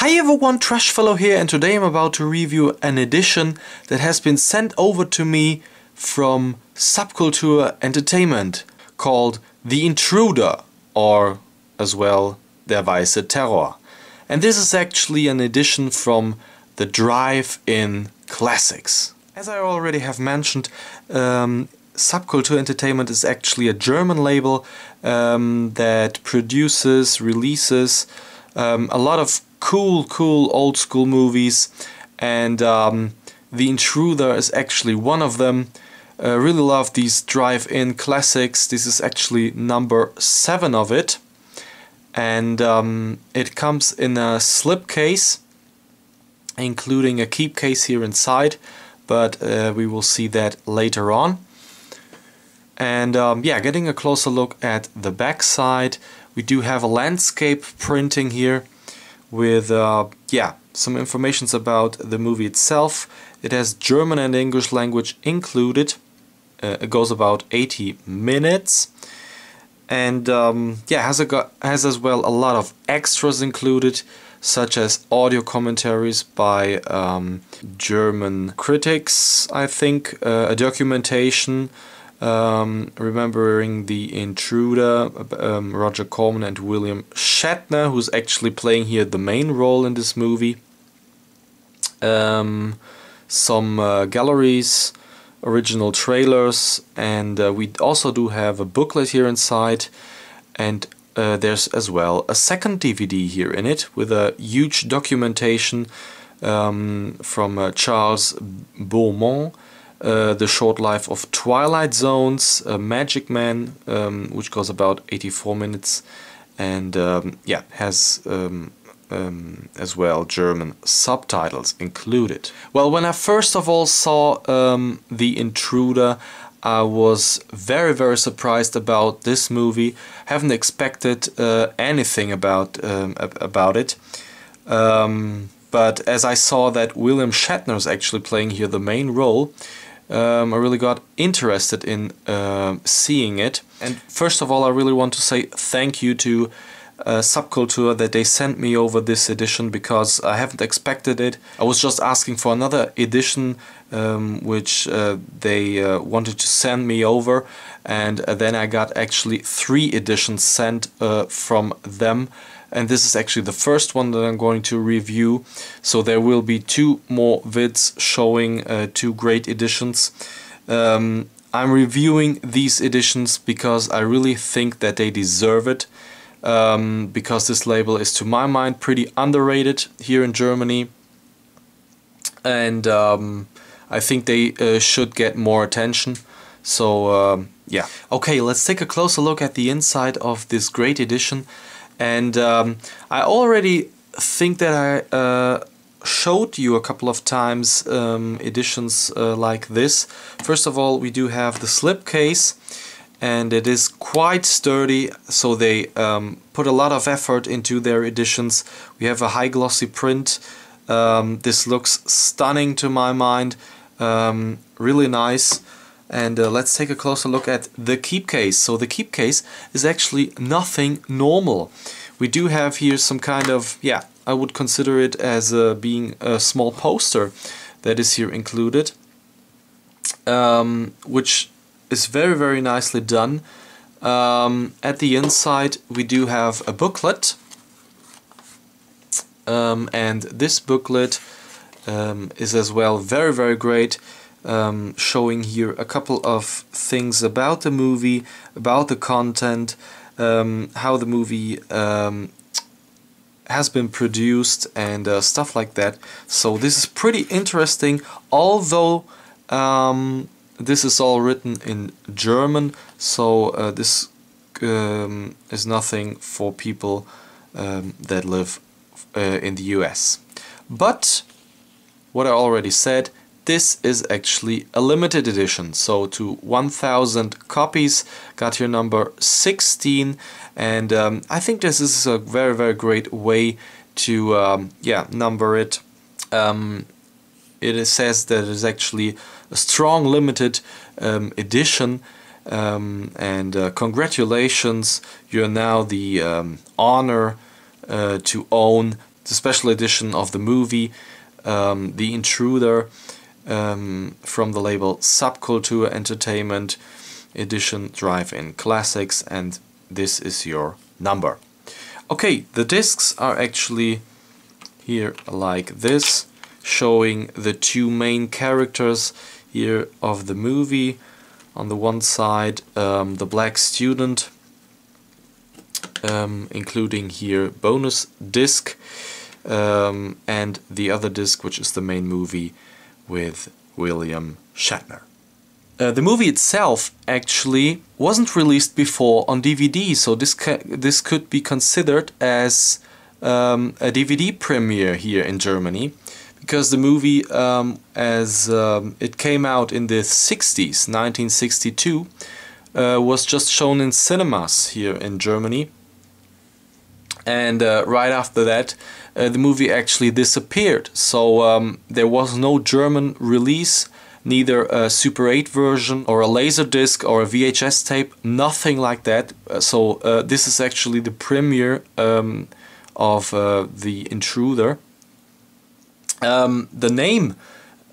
Hi everyone, Trashfellow here, and today I'm about to review an edition that has been sent over to me from Subkultur Entertainment called The Intruder, or as well Der Weiße Terror. And this is actually an edition from the Drive-In Classics. As I already have mentioned, Subkultur Entertainment is actually a German label that produces, releases a lot of cool old school movies, and The Intruder is actually one of them. Really love these drive-in classics. This is actually number 7 of it, and it comes in a slipcase, including a keep case here inside, but we will see that later on. And yeah, getting a closer look at the back side, we do have a landscape printing here with yeah, some information about the movie itself. It has German and English language included. It goes about 80 minutes, and yeah, has as well a lot of extras included, such as audio commentaries by German critics, I think, a documentation remembering The Intruder, Roger Corman and William Shatner, who's actually playing here the main role in this movie. Some galleries, original trailers, and we also do have a booklet here inside, and there's as well a second DVD here in it with a huge documentation from Charles Beaumont, The Short Life of Twilight Zones, Magic Man, which goes about 84 minutes, and yeah, has as well German subtitles included. Well, when I first of all saw The Intruder, I was very surprised about this movie. Haven't expected anything about it. But as I saw that William Shatner is actually playing here the main role, I really got interested in seeing it. And first of all, I really want to say thank you to Subkultur that they sent me over this edition, because I haven't expected it. I was just asking for another edition which they wanted to send me over, and then I got actually 3 editions sent from them. And this is actually the first one that I'm going to review, so there will be 2 more vids showing 2 great editions. I'm reviewing these editions because I really think that they deserve it, because this label is, to my mind, pretty underrated here in Germany, and I think they should get more attention. So yeah. Okay, let's take a closer look at the inside of this great edition. And I already think that I showed you a couple of times editions like this. First of all, we do have the slipcase, and it is quite sturdy, so they put a lot of effort into their editions. We have a high glossy print. This looks stunning to my mind, really nice. And let's take a closer look at the keep case. So the keep case is actually nothing normal. We do have here some kind of, yeah, I would consider it as being a small poster that is here included, which is very nicely done. At the inside we do have a booklet, and this booklet is as well very great. Showing here a couple of things about the movie, about the content, how the movie has been produced, and stuff like that. So this is pretty interesting, although this is all written in German, so this is nothing for people that live in the US. But what I already said, this is actually a limited edition, so to 1,000 copies, got here number 16, and I think this is a very great way to yeah, number it. It says that it is actually a strong limited edition, and congratulations, you're now the honor to own the special edition of the movie, The Intruder, from the label Subkultur Entertainment edition, Drive-In Classics, and this is your number. Okay, the discs are actually here like this, showing the two main characters here of the movie. On the one side, the black student, including here bonus disc, and the other disc, which is the main movie with William Shatner. The movie itself actually wasn't released before on DVD, so this could be considered as a DVD premiere here in Germany, because the movie, as it came out in the 60s, 1962, was just shown in cinemas here in Germany. And right after that, the movie actually disappeared. So there was no German release, neither a Super 8 version or a Laserdisc or a VHS tape, nothing like that. So this is actually the premiere of The Intruder. The name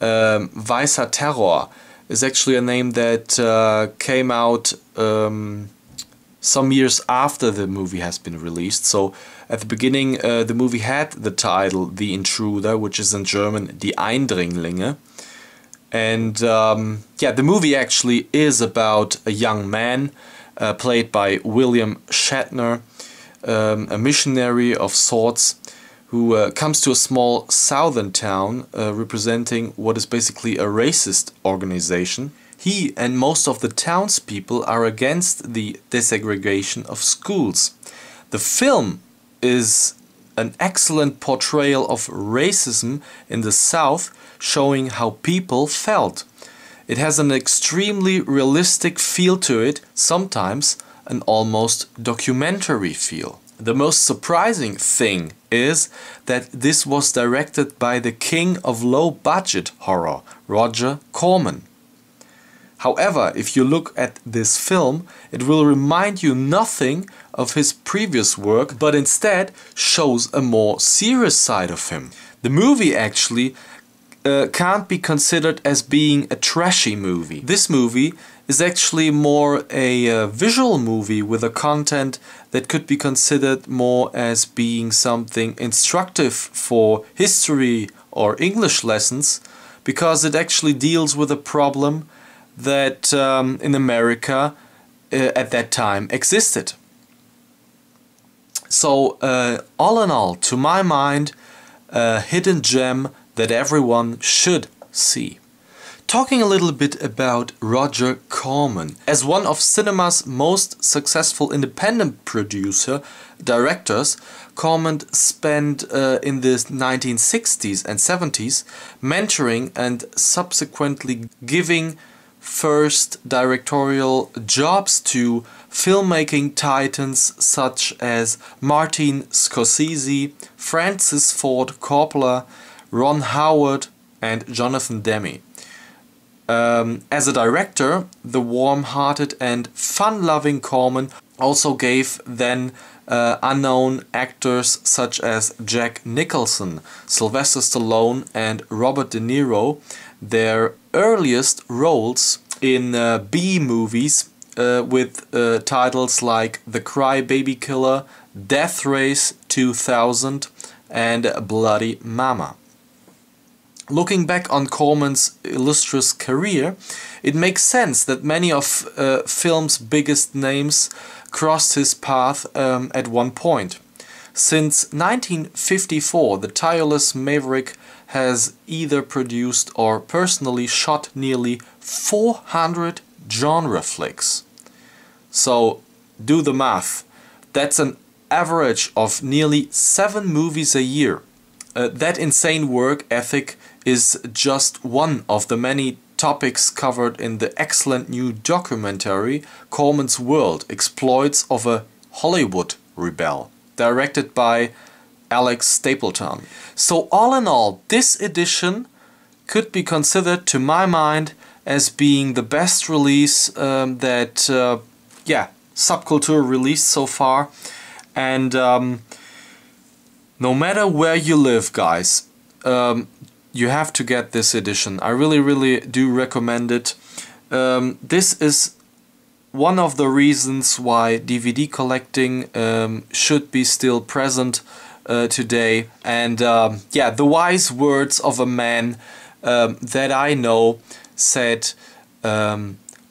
Weißer Terror is actually a name that came out some years after the movie has been released. So at the beginning the movie had the title The Intruder, which is in German Die Eindringlinge. And yeah, the movie actually is about a young man played by William Shatner, a missionary of sorts, who comes to a small southern town representing what is basically a racist organization. He and most of the townspeople are against the desegregation of schools. The film is an excellent portrayal of racism in the South, showing how people felt. It has an extremely realistic feel to it, sometimes an almost documentary feel. The most surprising thing is that this was directed by the king of low-budget horror, Roger Corman. However, if you look at this film, it will remind you nothing of his previous work, but instead shows a more serious side of him. The movie actually can't be considered as being a trashy movie. This movie is actually more a visual movie with a content that could be considered more as being something instructive for history or English lessons, because it actually deals with a problem that in America at that time existed. So all in all, to my mind, a hidden gem that everyone should see. Talking a little bit about Roger Corman. As one of cinema's most successful independent directors, Corman spent in the 1960s and 70s mentoring and subsequently giving first directorial jobs to filmmaking titans such as Martin Scorsese, Francis Ford Coppola, Ron Howard and Jonathan Demme. As a director, the warm-hearted and fun-loving Corman also gave then unknown actors such as Jack Nicholson, Sylvester Stallone and Robert De Niro their earliest roles in B-movies with titles like The Cry Baby Killer, Death Race 2000 and Bloody Mama. Looking back on Corman's illustrious career, it makes sense that many of film's biggest names crossed his path at one point. Since 1954, the tireless maverick has either produced or personally shot nearly 400 genre flicks. So do the math. That's an average of nearly 7 movies a year. That insane work ethic is just one of the many topics covered in the excellent new documentary Corman's World: Exploits of a Hollywood Rebel, directed by Alex Stapleton. So all in all, this edition could be considered, to my mind, as being the best release that Subkultur released so far. And No matter where you live, guys, you have to get this edition. I really do recommend it. This is one of the reasons why DVD collecting should be still present today. And yeah, the wise words of a man that I know said,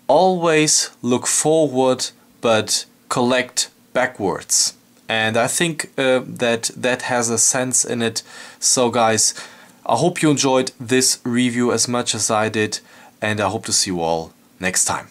always look forward but collect backwards. And I think that has a sense in it. So guys, I hope you enjoyed this review as much as I did, and I hope to see you all next time.